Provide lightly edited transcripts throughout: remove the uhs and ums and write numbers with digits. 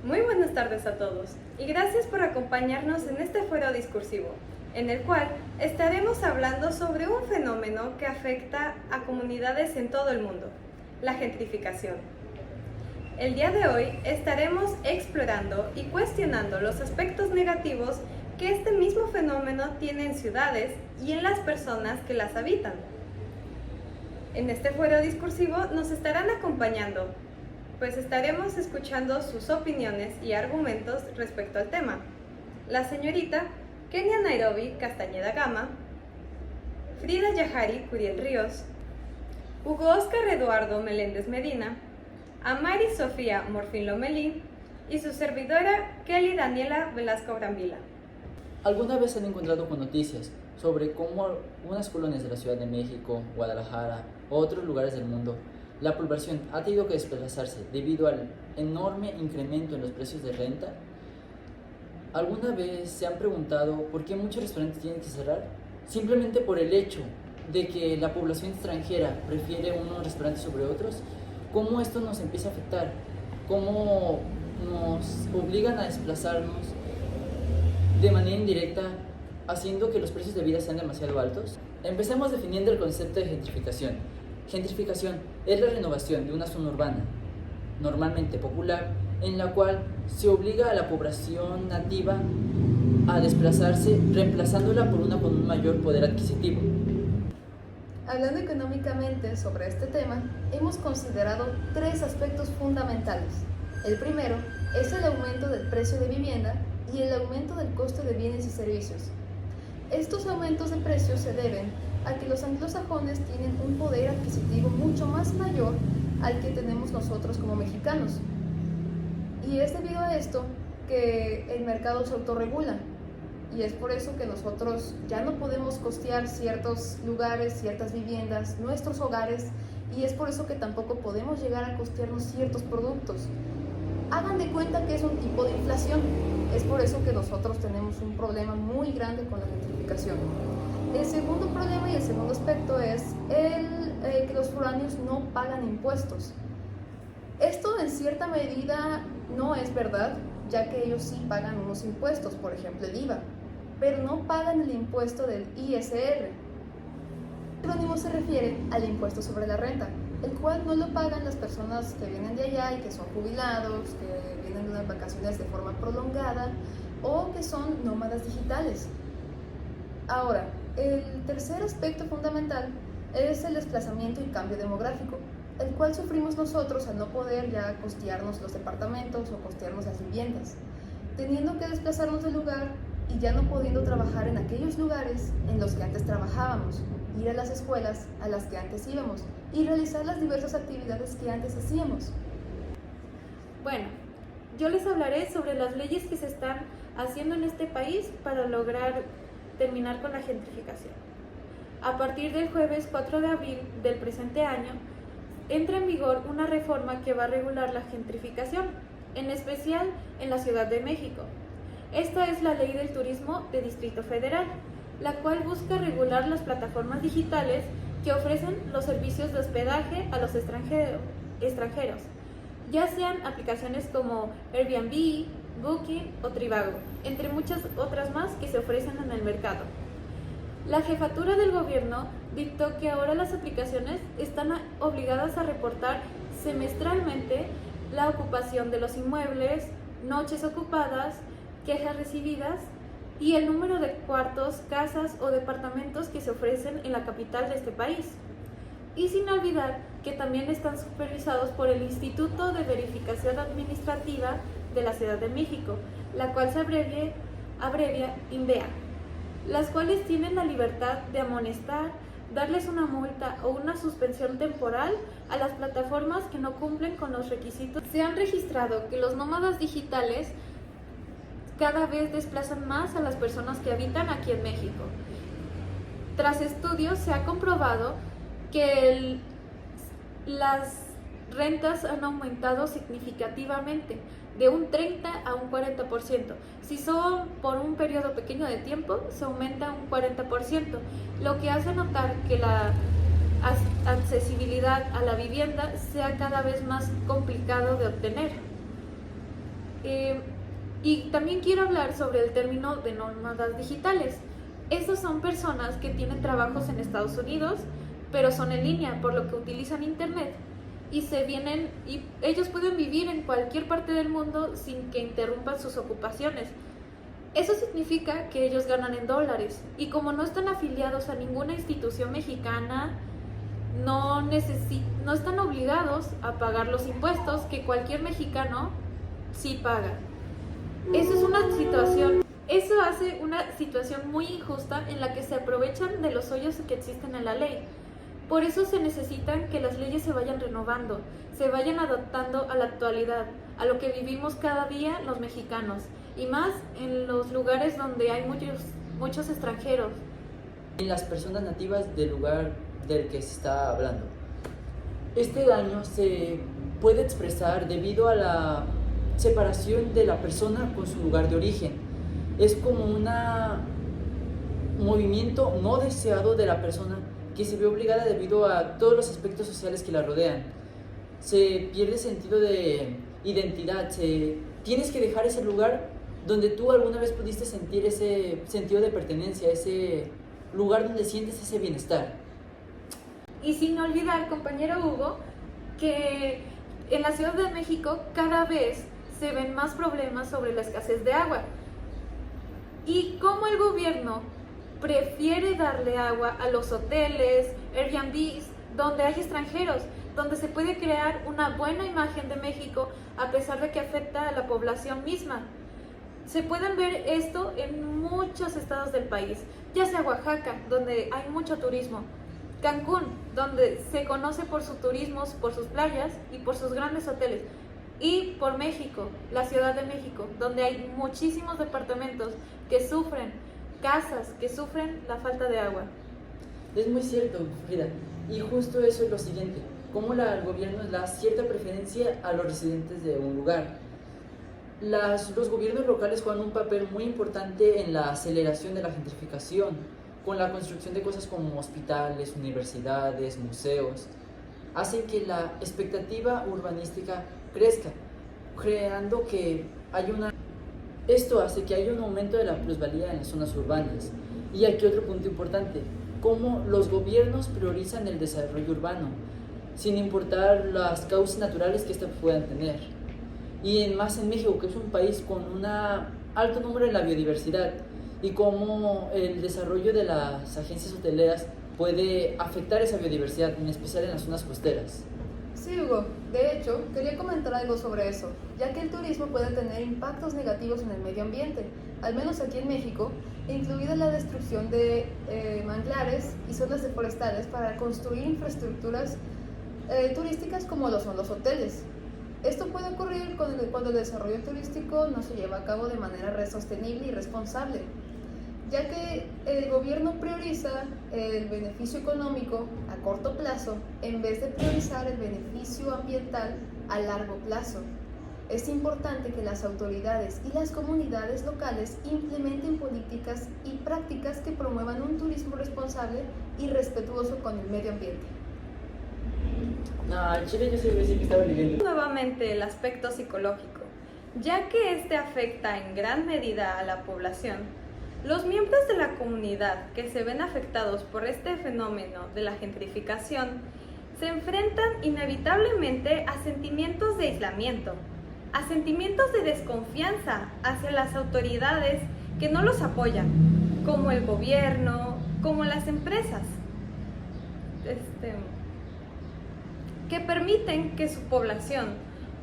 Muy buenas tardes a todos y gracias por acompañarnos en este foro discursivo, en el cual estaremos hablando sobre un fenómeno que afecta a comunidades en todo el mundo, la gentrificación. El día de hoy estaremos explorando y cuestionando los aspectos negativos que este mismo fenómeno tiene en ciudades y en las personas que las habitan. En este foro discursivo nos estarán acompañando, pues estaremos escuchando sus opiniones y argumentos respecto al tema. La señorita Kenia Nairobi Castañeda Gama, Frida Yahari Curiel Ríos, Hugo Oscar Eduardo Meléndez Medina, Amari Sofía Morfín Lomelí y su servidora Kelly Daniela Velasco Brambila. ¿Alguna vez se han encontrado con noticias sobre cómo unas colonias de la Ciudad de México, Guadalajara o otros lugares del mundo, la población ha tenido que desplazarse debido al enorme incremento en los precios de renta? ¿Alguna vez se han preguntado por qué muchos restaurantes tienen que cerrar? Simplemente por el hecho de que la población extranjera prefiere unos restaurantes sobre otros. ¿Cómo esto nos empieza a afectar? ¿Cómo nos obligan a desplazarnos de manera indirecta, haciendo que los precios de vida sean demasiado altos? Empecemos definiendo el concepto de gentrificación. Gentrificación es la renovación de una zona urbana, normalmente popular, en la cual se obliga a la población nativa a desplazarse, reemplazándola por una con un mayor poder adquisitivo. Hablando económicamente sobre este tema, hemos considerado tres aspectos fundamentales. El primero es el aumento del precio de vivienda y el aumento del costo de bienes y servicios. Estos aumentos de precios se deben a que los anglosajones tienen un poder adquisitivo mucho más mayor al que tenemos nosotros como mexicanos. Y es debido a esto que el mercado se autorregula. Y es por eso que nosotros ya no podemos costear ciertos lugares, ciertas viviendas, nuestros hogares, y es por eso que tampoco podemos llegar a costearnos ciertos productos. Hagan de cuenta que es un tipo de inflación. Es por eso que nosotros tenemos un problema muy grande con la gentrificación. El segundo problema y el segundo aspecto es que los foráneos no pagan impuestos. Esto en cierta medida no es verdad, ya que ellos sí pagan unos impuestos, por ejemplo el IVA, pero no pagan el impuesto del ISR. El acrónimo se refiere al impuesto sobre la renta, el cual no lo pagan las personas que vienen de allá y que son jubilados, que vienen de unas vacaciones de forma prolongada o que son nómadas digitales. Ahora, el tercer aspecto fundamental es el desplazamiento y cambio demográfico, el cual sufrimos nosotros al no poder ya costearnos los departamentos o costearnos las viviendas, teniendo que desplazarnos del lugar y ya no pudiendo trabajar en aquellos lugares en los que antes trabajábamos, ir a las escuelas a las que antes íbamos y realizar las diversas actividades que antes hacíamos. Bueno, yo les hablaré sobre las leyes que se están haciendo en este país para lograr terminar con la gentrificación. A partir del jueves 4 de abril del presente año, entra en vigor una reforma que va a regular la gentrificación, en especial en la Ciudad de México. Esta es la Ley del Turismo de Distrito Federal, la cual busca regular las plataformas digitales que ofrecen los servicios de hospedaje a los extranjeros, ya sean aplicaciones como Airbnb, Booking o Trivago, entre muchas otras más que se ofrecen en el mercado. La jefatura del gobierno dictó que ahora las aplicaciones están obligadas a reportar semestralmente la ocupación de los inmuebles, noches ocupadas, quejas recibidas y el número de cuartos, casas o departamentos que se ofrecen en la capital de este país. Y sin olvidar que también están supervisados por el Instituto de Verificación Administrativa de la Ciudad de México, la cual se abrevia INVEA, las cuales tienen la libertad de amonestar, darles una multa o una suspensión temporal a las plataformas que no cumplen con los requisitos. Se han registrado que los nómadas digitales cada vez desplazan más a las personas que habitan aquí en México. Tras estudios se ha comprobado que las rentas han aumentado significativamente, de un 30 a un 40%. Si son por un periodo pequeño de tiempo, se aumenta un 40%, lo que hace notar que la accesibilidad a la vivienda sea cada vez más complicado de obtener. Y también quiero hablar sobre el término de nómadas digitales. Estas son personas que tienen trabajos en Estados Unidos, pero son en línea, por lo que utilizan internet y ellos pueden vivir en cualquier parte del mundo sin que interrumpan sus ocupaciones. Eso significa que ellos ganan en dólares y como no están afiliados a ninguna institución mexicana, no están obligados a pagar los impuestos que cualquier mexicano sí paga. Eso hace una situación muy injusta en la que se aprovechan de los hoyos que existen en la ley. Por eso se necesitan que las leyes se vayan renovando, se vayan adaptando a la actualidad, a lo que vivimos cada día los mexicanos, y más en los lugares donde hay muchos extranjeros. En las personas nativas del lugar del que se está hablando. Este daño se puede expresar debido a la separación de la persona con su lugar de origen. Es como un movimiento no deseado de la persona que se ve obligada debido a todos los aspectos sociales que la rodean. Se pierde sentido de identidad, tienes que dejar ese lugar donde tú alguna vez pudiste sentir ese sentido de pertenencia, ese lugar donde sientes ese bienestar. Y sin olvidar, compañero Hugo, que en la Ciudad de México cada vez se ven más problemas sobre la escasez de agua. Y cómo el gobierno prefiere darle agua a los hoteles, Airbnbs, donde hay extranjeros, donde se puede crear una buena imagen de México a pesar de que afecta a la población misma. Se pueden ver esto en muchos estados del país, ya sea Oaxaca, donde hay mucho turismo, Cancún, donde se conoce por su turismo, por sus playas y por sus grandes hoteles, y por México, la Ciudad de México, donde hay muchísimos departamentos que sufren, casas que sufren la falta de agua. Es muy cierto, Frida, y justo eso es lo siguiente, cómo el gobierno da cierta preferencia a los residentes de un lugar. Los gobiernos locales juegan un papel muy importante en la aceleración de la gentrificación, con la construcción de cosas como hospitales, universidades, museos. Hacen que la expectativa urbanística crezca, creando que Esto hace que haya un aumento de la plusvalía en las zonas urbanas. Y aquí otro punto importante, cómo los gobiernos priorizan el desarrollo urbano, sin importar las causas naturales que éste puedan tener. Y más en México, que es un país con un alto número en la biodiversidad, y cómo el desarrollo de las agencias hoteleras puede afectar esa biodiversidad, en especial en las zonas costeras. Sí, Hugo. De hecho, quería comentar algo sobre eso, ya que el turismo puede tener impactos negativos en el medio ambiente, al menos aquí en México, incluida la destrucción de manglares y zonas forestales para construir infraestructuras turísticas como lo son los hoteles. Esto puede ocurrir cuando el desarrollo turístico no se lleva a cabo de manera sostenible y responsable, ya que el gobierno prioriza el beneficio económico a corto plazo en vez de priorizar el beneficio ambiental a largo plazo. Es importante que las autoridades y las comunidades locales implementen políticas y prácticas que promuevan un turismo responsable y respetuoso con el medio ambiente. No, en Chile yo siempre decía que estaba viviendo. Nuevamente el aspecto psicológico, ya que este afecta en gran medida a la población. Los miembros de la comunidad que se ven afectados por este fenómeno de la gentrificación se enfrentan inevitablemente a sentimientos de aislamiento, a sentimientos de desconfianza hacia las autoridades que no los apoyan, como el gobierno, como las empresas, que permiten que su población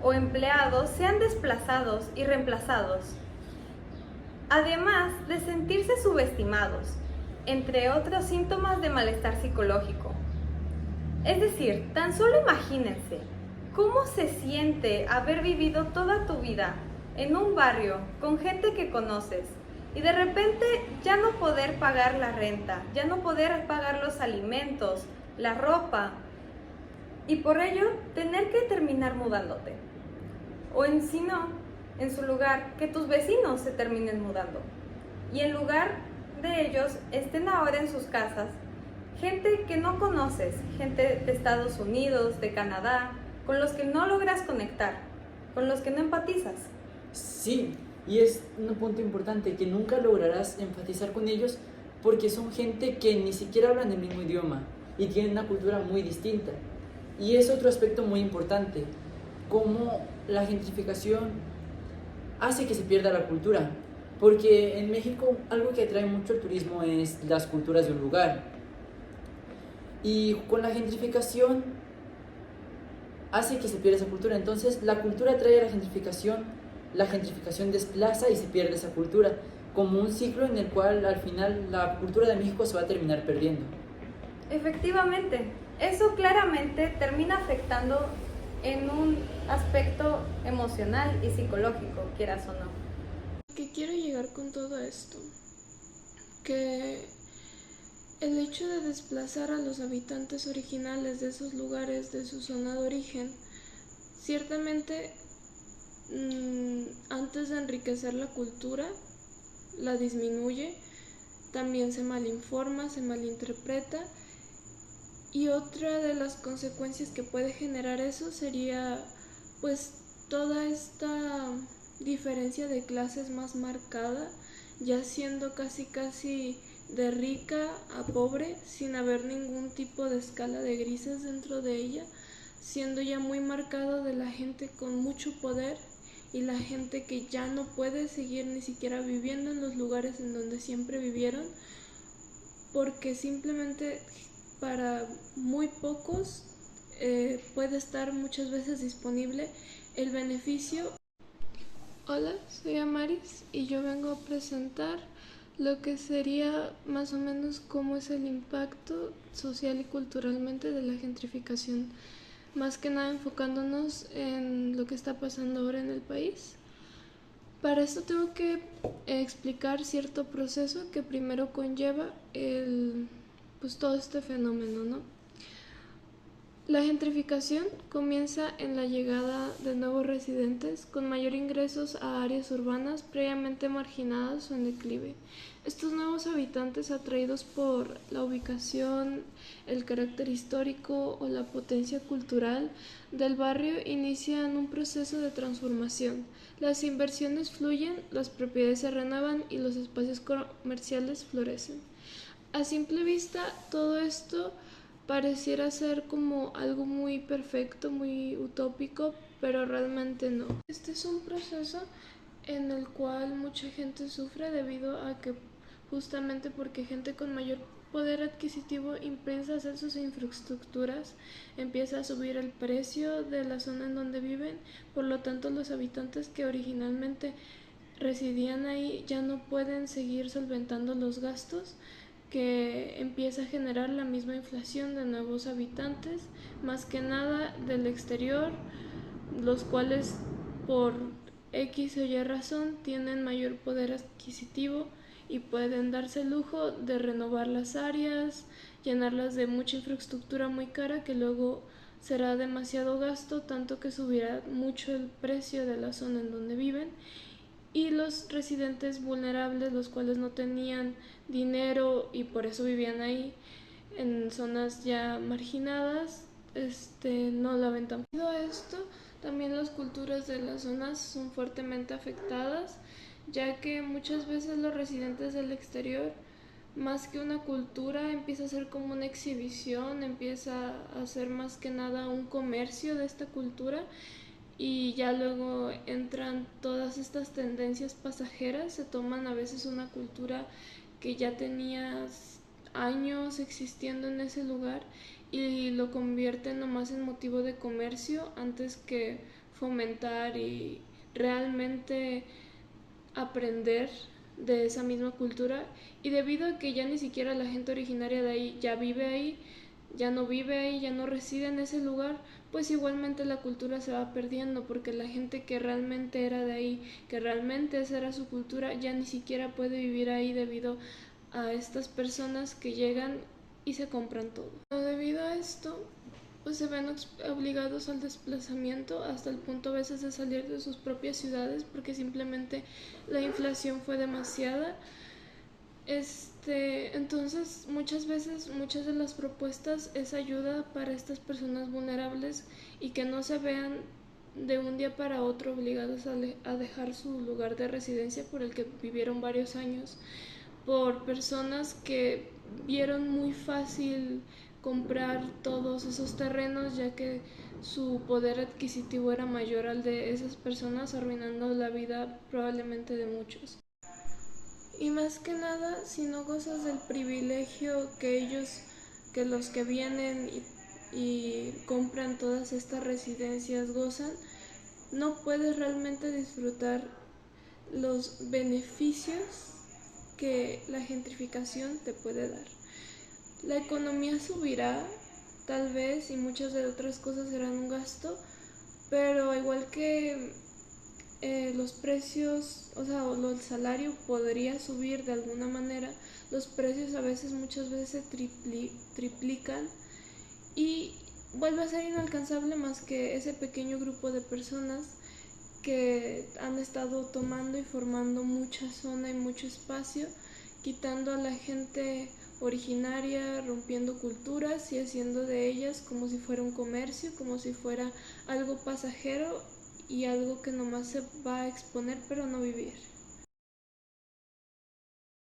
o empleados sean desplazados y reemplazados, además de sentirse subestimados, entre otros síntomas de malestar psicológico. Es decir, tan solo imagínense cómo se siente haber vivido toda tu vida en un barrio con gente que conoces y de repente ya no poder pagar la renta, ya no poder pagar los alimentos, la ropa, y por ello tener que terminar mudándote. O en si no, en su lugar, que tus vecinos se terminen mudando. Y en lugar de ellos estén ahora en sus casas, gente que no conoces, gente de Estados Unidos, de Canadá, con los que no logras conectar, con los que no empatizas. Sí, y es un punto importante que nunca lograrás enfatizar con ellos porque son gente que ni siquiera hablan el mismo idioma y tienen una cultura muy distinta. Y es otro aspecto muy importante, cómo la gentrificación hace que se pierda la cultura. Porque en México algo que atrae mucho el turismo es las culturas de un lugar. Y con la gentrificación hace que se pierda esa cultura. Entonces la cultura atrae a la gentrificación desplaza y se pierde esa cultura, como un ciclo en el cual al final la cultura de México se va a terminar perdiendo. Efectivamente, eso claramente termina afectando en un aspecto emocional y psicológico, quieras o no. Que quiero llegar con todo esto, que el hecho de desplazar a los habitantes originales de esos lugares, de su zona de origen, ciertamente antes de enriquecer la cultura, la disminuye, también se malinforma, se malinterpreta, y otra de las consecuencias que puede generar eso sería pues toda esta diferencia de clases más marcada, ya siendo casi de rica a pobre, sin haber ningún tipo de escala de grises dentro de ella, siendo ya muy marcado de la gente con mucho poder y la gente que ya no puede seguir ni siquiera viviendo en los lugares en donde siempre vivieron, porque simplemente para muy pocos puede estar muchas veces disponible el beneficio. Hola, soy Amaris y yo vengo a presentar lo que sería más o menos cómo es el impacto social y culturalmente de la gentrificación, más que nada enfocándonos en lo que está pasando ahora en el país. Para esto tengo que explicar cierto proceso que primero conlleva pues todo este fenómeno, ¿no? La gentrificación comienza en la llegada de nuevos residentes con mayor ingresos a áreas urbanas previamente marginadas o en declive. Estos nuevos habitantes, atraídos por la ubicación, el carácter histórico o la potencia cultural del barrio, inician un proceso de transformación. Las inversiones fluyen, las propiedades se renuevan y los espacios comerciales florecen. A simple vista, todo esto pareciera ser como algo muy perfecto, muy utópico, pero realmente no. Este es un proceso en el cual mucha gente sufre debido a que justamente porque gente con mayor poder adquisitivo empieza a hacer sus infraestructuras, empieza a subir el precio de la zona en donde viven, por lo tanto los habitantes que originalmente residían ahí ya no pueden seguir solventando los gastos, que empieza a generar la misma inflación de nuevos habitantes, más que nada del exterior, los cuales por X o Y razón tienen mayor poder adquisitivo y pueden darse el lujo de renovar las áreas, llenarlas de mucha infraestructura muy cara que luego será demasiado gasto, tanto que subirá mucho el precio de la zona en donde viven. Y los residentes vulnerables, los cuales no tenían dinero y por eso vivían ahí en zonas ya marginadas, no la ven tan. Debido a esto, también las culturas de las zonas son fuertemente afectadas, ya que muchas veces los residentes del exterior, más que una cultura, empieza a ser como una exhibición, empieza a ser más que nada un comercio de esta cultura, y ya luego entran todas estas tendencias pasajeras, se toman a veces una cultura que ya tenía años existiendo en ese lugar y lo convierten nomás en motivo de comercio antes que fomentar y realmente aprender de esa misma cultura. Y debido a que ya ni siquiera la gente originaria de ahí ya vive ahí, ya no vive ahí, ya no reside en ese lugar, pues igualmente la cultura se va perdiendo, porque la gente que realmente era de ahí, que realmente esa era su cultura, ya ni siquiera puede vivir ahí debido a estas personas que llegan y se compran todo. Debido a esto, pues se ven obligados al desplazamiento hasta el punto a veces de salir de sus propias ciudades porque simplemente la inflación fue demasiada. Entonces muchas veces muchas de las propuestas es ayuda para estas personas vulnerables y que no se vean de un día para otro obligados a dejar su lugar de residencia por el que vivieron varios años, por personas que vieron muy fácil comprar todos esos terrenos ya que su poder adquisitivo era mayor al de esas personas, arruinando la vida probablemente de muchos. Y más que nada, si no gozas del privilegio que los que vienen y compran todas estas residencias gozan, no puedes realmente disfrutar los beneficios que la gentrificación te puede dar. La economía subirá, tal vez, y muchas de otras cosas serán un gasto, pero igual que los precios, o el salario podría subir de alguna manera, los precios muchas veces se triplican y vuelve a ser inalcanzable más que ese pequeño grupo de personas que han estado tomando y formando mucha zona y mucho espacio, quitando a la gente originaria, rompiendo culturas y haciendo de ellas como si fuera un comercio, como si fuera algo pasajero y algo que nomás se va a exponer pero no vivir.